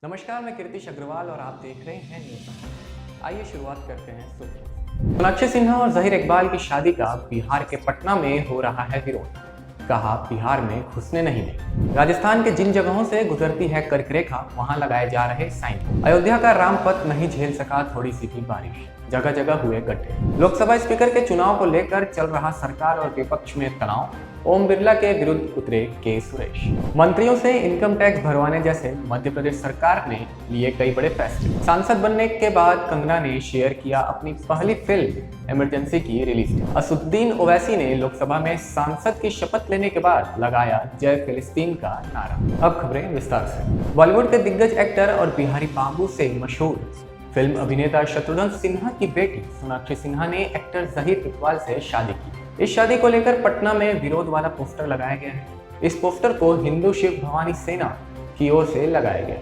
नमस्कार, मैं कीर्तिश अग्रवाल और आप देख रहे हैं न्यूज़। आइए शुरुआत करते हैं सुर्खियों। सोनाक्षी सिन्हा और जहीर इकबाल की शादी का बिहार के पटना में हो रहा है विरोध। कहा, बिहार में घुसने नहीं देंगे। राजस्थान के जिन जगहों से गुजरती है कर्क रेखा, वहां लगाए जा रहे साइन। अयोध्या का रामपथ नहीं झेल सका थोड़ी सी भी बारिश, जगह जगह हुए गड्ढे। लोकसभा स्पीकर के चुनाव को लेकर चल रहा सरकार और विपक्ष में तनाव। ओम बिरला के विरुद्ध उतरे के सुरेश। मंत्रियों से इनकम टैक्स भरवाने जैसे मध्य प्रदेश सरकार ने लिए कई बड़े फैसले। सांसद बनने के बाद कंगना ने शेयर किया अपनी पहली फिल्म इमरजेंसी की रिलीज डेट। असदुद्दीन ओवैसी ने लोकसभा में सांसद की शपथ लेने के बाद लगाया जय फिलिस्तीन का नारा। अब खबरें विस्तार से। बॉलीवुड के दिग्गज एक्टर और बिहारी बाबू से मशहूर फिल्म अभिनेता शत्रुघ्न सिन्हा की बेटी सोनाक्षी सिन्हा ने एक्टर जहीर इकबाल से शादी की। इस शादी को लेकर पटना में विरोध वाला पोस्टर लगाया गया है। इस पोस्टर को हिंदू शिव भवानी सेना की ओर से लगाया गया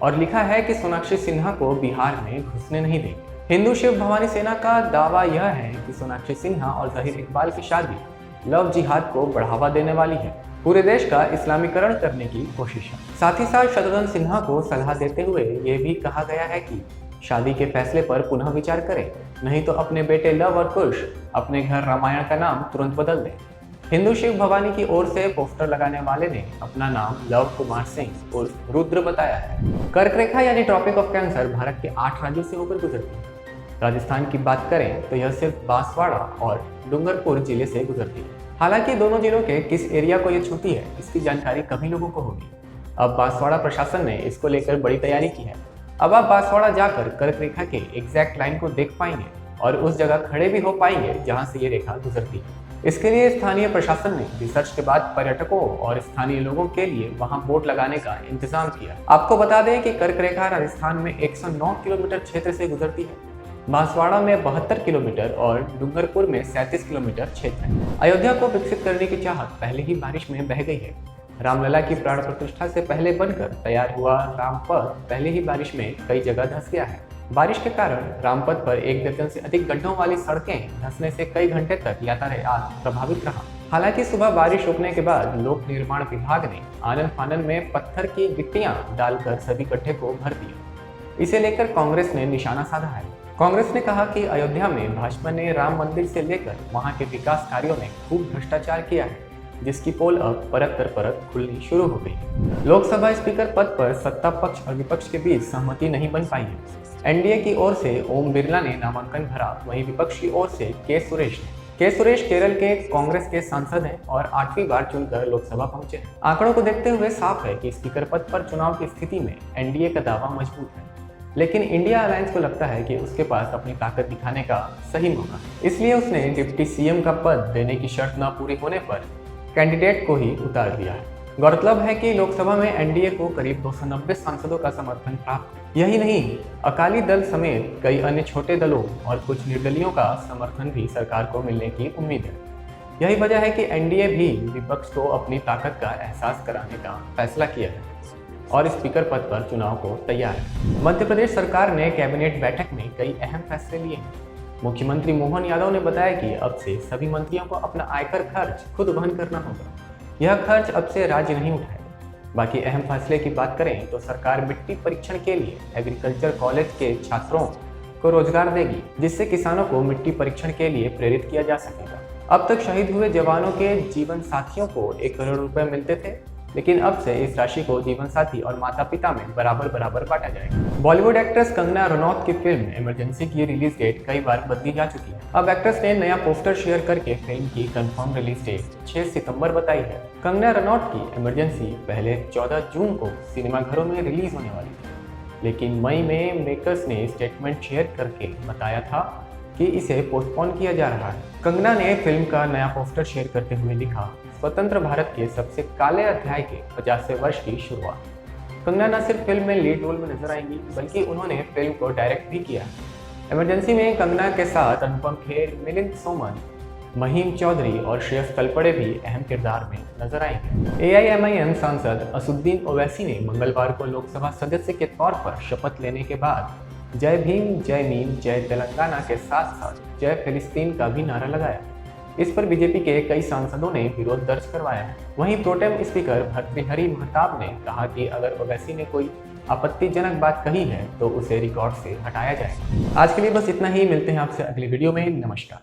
और लिखा है कि सोनाक्षी सिन्हा को बिहार में घुसने नहीं देंगे। हिंदू शिव भवानी सेना का दावा यह है कि सोनाक्षी सिन्हा और जहीर इकबाल की शादी लव जिहाद को बढ़ावा देने वाली है, पूरे देश का इस्लामीकरण करने की कोशिश है। साथ ही साथ शत्रुघ्न सिन्हा को सलाह देते हुए ये भी कहा गया है कि शादी के फैसले पर पुनः विचार करें, नहीं तो अपने बेटे लव और कुश अपने घर रामायण का नाम तुरंत बदल दें। हिंदू शिव भवानी की ओर से पोस्टर लगाने वाले ने अपना नाम लव कुमार सिंह उर्फ रुद्र बताया है। कर्क रेखा यानी ट्रॉपिक ऑफ कैंसर भारत के 8 राज्यों से होकर गुजरती है। राजस्थान की बात करें तो यह सिर्फ बांसवाड़ा और डूंगरपुर जिले से गुजरती है। हालांकि दोनों जिलों के किस एरिया को यह छूती है, इसकी जानकारी कभी लोगों को होगी। अब बांसवाड़ा प्रशासन ने इसको लेकर बड़ी तैयारी की है। अब आप बांसवाड़ा जाकर कर्क रेखा के एग्जैक्ट लाइन को देख पाएंगे और उस जगह खड़े भी हो पाएंगे जहां से ये रेखा गुजरती है। इसके लिए स्थानीय प्रशासन ने रिसर्च के बाद पर्यटकों और स्थानीय लोगों के लिए वहां बोर्ड लगाने का इंतजाम किया। आपको बता दें कि कर्क रेखा राजस्थान में 109 किलोमीटर क्षेत्र से गुजरती है। बांसवाड़ा में 72 किलोमीटर और डूंगरपुर में 37 किलोमीटर क्षेत्र है। अयोध्या को विकसित करने की चाहत पहले ही बारिश में बह गई है। रामलला की प्राण प्रतिष्ठा से पहले बनकर तैयार हुआ रामपथ पहले ही बारिश में कई जगह धंस गया है। बारिश के कारण रामपथ पर 1 दर्जन से अधिक गड्ढों वाली सड़कें धंसने से कई घंटे तक यातायात प्रभावित रहा। हालांकि सुबह बारिश रुकने के बाद लोक निर्माण विभाग ने आनन फानन में पत्थर की गिट्टियां डालकर सभी गड्ढे को भर दिया। इसे लेकर कांग्रेस ने निशाना साधा है। कांग्रेस ने कहा कि अयोध्या में भाजपा ने राम मंदिर से लेकर वहां के विकास कार्यों में खूब भ्रष्टाचार किया है, जिसकी पोल अब परत दर परत खुलनी शुरू हो गई। लोकसभा स्पीकर पद पर सत्ता पक्ष और विपक्ष के बीच सहमति नहीं बन पाई है। एनडीए की ओर से ओम बिरला ने नामांकन भरा, वहीं विपक्ष की ओर से के सुरेश केरल के कांग्रेस के सांसद हैं और 8वीं बार चुनकर लोकसभा पहुंचे हैं। आंकड़ों को देखते हुए साफ है कि स्पीकर पद पर चुनाव की स्थिति में एनडीए का दावा मजबूत है, लेकिन इंडिया अलायंस को लगता है कि उसके पास अपनी ताकत दिखाने का सही मौका है। इसलिए उसने डिप्टी सीएम का पद देने की शर्त न पूरी होने पर कैंडिडेट को ही उतार दिया है। गौरतलब है कि लोकसभा में एनडीए को करीब 290 सांसदों का समर्थन प्राप्त है। यही नहीं, अकाली दल समेत कई अन्य छोटे दलों और कुछ निर्दलियों का समर्थन भी सरकार को मिलने की उम्मीद है। यही वजह है कि एनडीए भी विपक्ष को अपनी ताकत का एहसास कराने का फैसला किया है और स्पीकर पद पर चुनाव को तैयार है। मध्य प्रदेश सरकार ने कैबिनेट बैठक में कई अहम फैसले लिए हैं। मुख्यमंत्री मोहन यादव ने बताया कि अब से सभी मंत्रियों को अपना आयकर खर्च खुद वहन करना होगा। यह खर्च अब से राज्य नहीं उठाएगा। बाकी अहम फैसले की बात करें तो सरकार मिट्टी परीक्षण के लिए एग्रीकल्चर कॉलेज के छात्रों को रोजगार देगी, जिससे किसानों को मिट्टी परीक्षण के लिए प्रेरित किया जा सकेगा। अब तक शहीद हुए जवानों के जीवन साथियों को 1 करोड़ रुपए मिलते थे, लेकिन अब से इस राशि को जीवन साथी और माता पिता में बराबर बराबर बांटा जाएगा। बॉलीवुड एक्ट्रेस कंगना रनौत की फिल्म इमरजेंसी की रिलीज डेट कई बार बदली जा चुकी है। अब एक्ट्रेस ने नया पोस्टर शेयर करके फिल्म की कंफर्म रिलीज डेट 6 सितंबर बताई है। कंगना रनौत की इमरजेंसी पहले 14 जून को सिनेमाघरों में रिलीज होने वाली थी, लेकिन मई में मेकर्स ने स्टेटमेंट शेयर करके बताया था कि इसे पोस्टपोन किया जा रहा है। कंगना ने फिल्म का नया पोस्टर शेयर करते हुए लिखा, स्वतंत्र भारत के सबसे काले अध्याय के 50वें वर्ष की शुरुआत। कंगना न सिर्फ फिल्म में लीड रोल में नजर आएंगी, बल्कि उन्होंने फिल्म को डायरेक्ट भी किया। इमरजेंसी में कंगना के साथ अनुपम खेर, मिलिंद सोमन, महिम चौधरी और श्रेयस तलपड़े भी अहम किरदार में नजर आएंगे। एआईएमआईएम सांसद असदुद्दीन ओवैसी ने मंगलवार को लोकसभा सदस्य के तौर पर शपथ लेने के बाद जय भीम, जय नीम, जय तेलंगाना के साथ साथ जय फिलिस्तीन का भी नारा लगाया। इस पर बीजेपी के कई सांसदों ने विरोध दर्ज करवाया है। वहीं प्रोटेम स्पीकर भर्तृहरि महताब ने कहा कि अगर ओवैसी ने कोई आपत्तिजनक बात कही है तो उसे रिकॉर्ड से हटाया जाएगा। आज के लिए बस इतना ही, मिलते हैं आपसे अगली वीडियो में। नमस्कार।